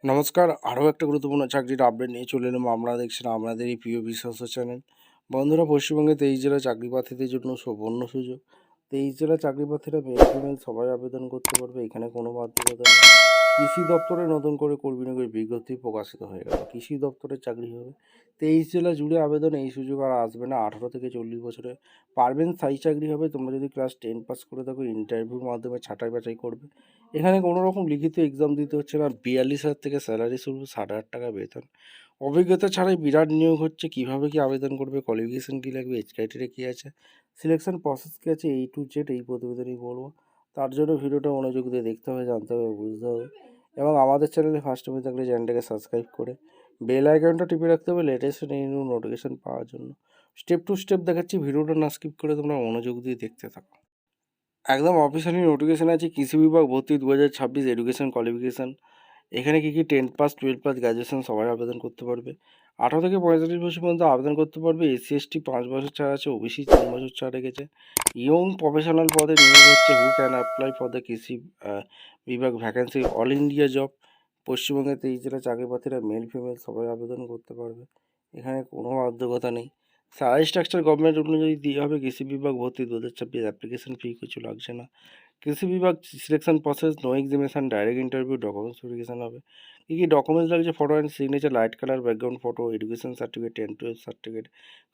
নমস্কার, আরও একটা গুরুত্বপূর্ণ চাকরির আপডেট নিয়ে চলে এলাম। আপনারা দেখছেন আপনাদের এই প্রিয় বিশ্বাস চ্যানেল। বন্ধুরা, পশ্চিমবঙ্গে 23 জেলা চাকরি প্রার্থীদের জন্য সুবর্ণ সুযোগ। 23 জেলা চাকরি প্রার্থীরা মেল ফিমেল সবাই আবেদন করতে পারবে, এখানে কোনো বাধ্যবাধকতা নেই। কৃষি দপ্তরে নতুন করে কর্মী নিয়োগের বিজ্ঞপ্তি প্রকাশিত হয়ে গেল। কৃষি দপ্তরের চাকরি হবে। 23 জেলা জুড়ে আবেদন, এই সুযোগ আর আসবে না। 18 থেকে 40 বছরে পারবেন, স্থায়ী চাকরি হবে। তোমরা যদি ক্লাস 10 পাস করে থাকো, ইন্টারভিউর মাধ্যমে ছাঁটাই বাছাই করবে। এখানে কোনো রকম লিখিত এক্সাম দিতে হচ্ছে না। 42,000 থেকে স্যালারি শুরু, 60,000 টাকা বেতন। অভিজ্ঞতা ছাড়াই বিরাট নিয়োগ হচ্ছে। কীভাবে কী আবেদন করবে, কোয়ালিফিকেশান কী লাগবে, এজ ক্রাইটেরিয়া কী আছে, সিলেকশন প্রসেস কী আছে, A to Z এই প্রতিবেদনই বলবো। তার জন্য ভিডিওটা মনোযোগ দিয়ে দেখতে হবে, জানতে হবে, বুঝতে হবে। এবং আমাদের চ্যানেলে ফার্স্ট টাইম থাকলে চ্যানেলটাকে সাবস্ক্রাইব করে বেল আইকনটা টিপে রাখতে হবে লেটেস্ট নিউ নোটিফিকেশান পাওয়ার জন্য। স্টেপ টু স্টেপ দেখাচ্ছি, ভিডিওটা না স্কিপ করে তোমরা মনোযোগ দিয়ে দেখতে থাকো। একদম অফিসিয়ালি নোটিফিকেশান আছে। কৃষি বিভাগ ভর্তি 2026 এডুকেশন কোয়ালিফিকেশান। এখানে কী 10 পাস 12 পাস গ্র্যাজুয়েশন সবাই আবেদন করতে পারবে। 18 থেকে 45 বছর পর্যন্ত আবেদন করতে পারবে। SC ST 5 বছর ছাড় আছে, OBC 3 বছর ছাড় রেখেছে। ইয়ং প্রফেশনাল পদে নিয়োগ হচ্ছে। Who can apply for the কৃষি বিভাগ ভ্যাকেন্সি অল ইন্ডিয়া জব। পশ্চিমবঙ্গে 23 জেলা চাকরি প্রার্থীরা মেল ফিমেল সবাই আবেদন করতে পারবে, এখানে কোনো বাধ্যকতা নেই। স্যালারি স্ট্রাকচার গভর্নমেন্ট অনুযায়ী দিয়ে হবে। কৃষি বিভাগ ভর্তি 2026 অ্যাপ্লিকেশন ফি কিছু লাগছে না। কৃষি বিভাগ selection process, no examination, direct interview, documents verification হবে। কী ডকুমেন্টস লাগছে, photo and signature, light colour background photo, education certificate, 10-12 certificate,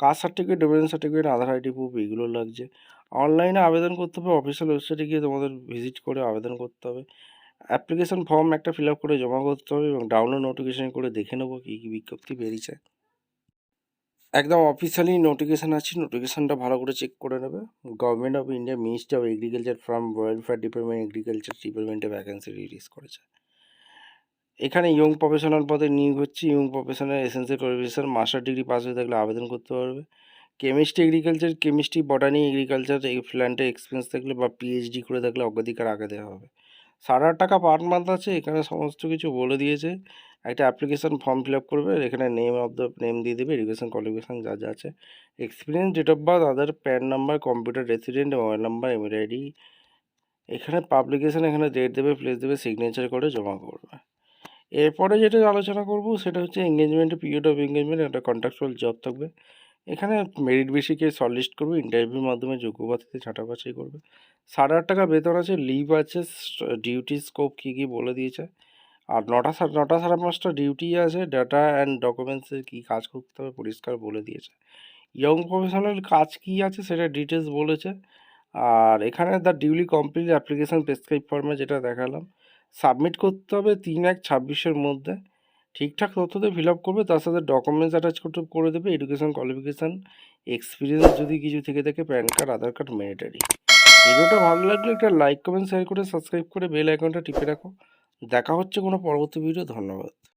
caste certificate, document certificate, Aadhaar ID proof, এগুলো লাগছে। অনলাইনে আবেদন করতে হবে। অফিসিয়াল ওয়েবসাইটে গিয়ে তোমাদের ভিজিট করে আবেদন করতে হবে। অ্যাপ্লিকেশন ফর্ম একটা ফিল আপ করে জমা করতে হবে এবং ডাউনলোড নোটিফিকেশান করে দেখে নেবো কী কী বিজ্ঞপ্তি বেরিয়েছে। একদম অফিসিয়ালি নোটিফিকেশান আছে, নোটিফিকেশানটা ভালো করে চেক করে নেবে। Government of India, ministry of agriculture from welfare department, agriculture ডিপার্টমেন্টে ভ্যাকেন্সি রিলিজ করেছে। এখানে ইয়ং প্রফেশনাল পদে নিয়োগ হচ্ছে। Young professional essential qualification master degree pass হয়ে থাকলে আবেদন করতে পারবে। কেমিস্ট্রি এগ্রিকালচার, কেমিস্ট্রি বটানি এগ্রিকালচার এই প্ল্যান্টে এক্সপিরিয়েন্স থাকলে বা PhD করে থাকলে অগ্রাধিকার আগে দেওয়া হবে। 60,000 টাকা পার মান্থ আছে, এখানে সমস্ত কিছু বলে দিয়েছে। একটা অ্যাপ্লিকেশন ফর্ম ফিল আপ করবে, এখানে নেম দিয়ে দেবে, এডুকেশন কোয়ালিফিকেশান যা যা আছে, experience, date of birth, Aadhaar, PAN number, computer resident, mobile number, email ID. এখানে পাবলিকেশন, এখানে ডেট দেবে, প্লেস দেবে, সিগনেচার করে জমা করবে। এরপরে যেটা আলোচনা করব সেটা হচ্ছে এঙ্গেজমেন্টের পিরিয়ড অফ এঙ্গেজমেন্ট। একটা কন্ট্রাকচুয়াল জব থাকবে। এখানে মেরিট বেসিকে শর্টলিস্ট করবে, ইন্টারভিউর মাধ্যমে যোগ্য প্রার্থীদের ছাঁটা বাছাই করবে। 60,000 টাকা বেতন আছে, লিভ আছে, ডিউটি স্কোপ কী কী বলে দিয়েছে। আর 9টা সাড়ে 5টা ডিউটি আছে। ডাটা অ্যান্ড ডকুমেন্টসের কী কাজ করতে হবে পরিষ্কার বলে দিয়েছে। ইয়ং প্রফেশনাল কাজ কী আছে সেটা ডিটেলস বলেছে। আর এখানে the duly complete application prescribe ফর্মে যেটা দেখালাম, সাবমিট করতে হবে 3/1/26-এর মধ্যে। ঠিকঠাক তথ্য দিয়ে ফিল আপ করবে, তার সাথে ডকুমেন্টস অ্যাটাচ করতে করে দেবে, এডুকেশন কোয়ালিফিকেশান, এক্সপিরিয়েন্স যদি কিছু থেকে থাকে, প্যান কার্ড, আধার কার্ড ম্যান্ডেটরি। ভিডিওটা ভালো লাগলে একটা লাইক, কমেন্ট, শেয়ার করে সাবস্ক্রাইব করে বেল আইকনটা টিপে রাখো। দেখা হচ্ছে কোনো পরবর্তী ভিডিও। ধন্যবাদ।